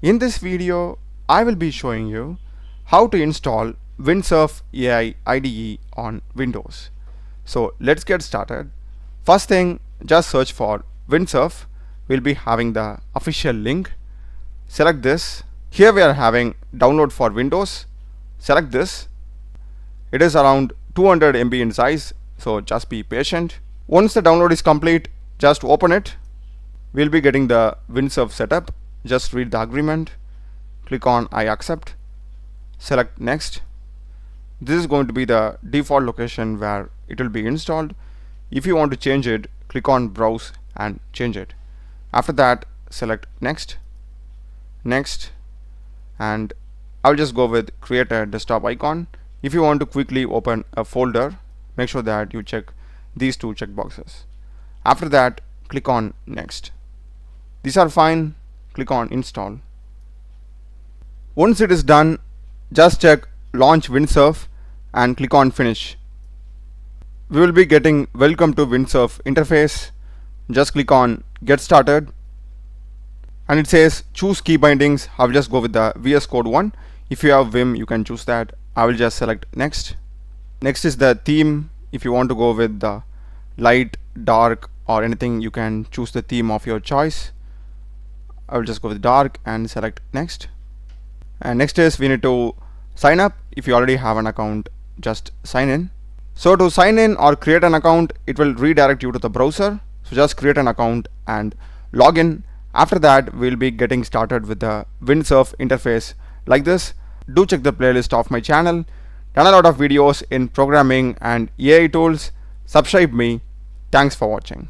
In this video, I will be showing you how to install Windsurf AI IDE on Windows. So let's get started. First thing, just search for Windsurf. We'll be having the official link. Select this. Here we are having download for Windows. Select this. It is around 200 MB in size, so just be patient. Once the download is complete, just open it. We'll be getting the Windsurf setup. Just read the agreement. Click on I accept. Select next. This is going to be the default location where it will be installed. If you want to change it, click on browse and change it. After that, select next, next, and I'll just go with create a desktop icon. If you want to quickly open a folder, make sure that you check these two checkboxes. After that, click on next. These are fine. Click on install. Once it is done, just check launch Windsurf and click on finish. We will be getting welcome to Windsurf interface. Just click on get started and it says choose key bindings. I'll just go with the VS Code one. If you have Vim, you can choose that. I will just select next. Next is the theme. If you want to go with the light, dark or anything, you can choose the theme of your choice. I will just go with dark and select next. And next is we need to sign up. If you already have an account, just sign in. So to sign in or create an account, it will redirect you to the browser. So just create an account and log in. After that, we'll be getting started with the Windsurf interface like this. Do check the playlist of my channel. Done a lot of videos in programming and AI tools. Subscribe me. Thanks for watching.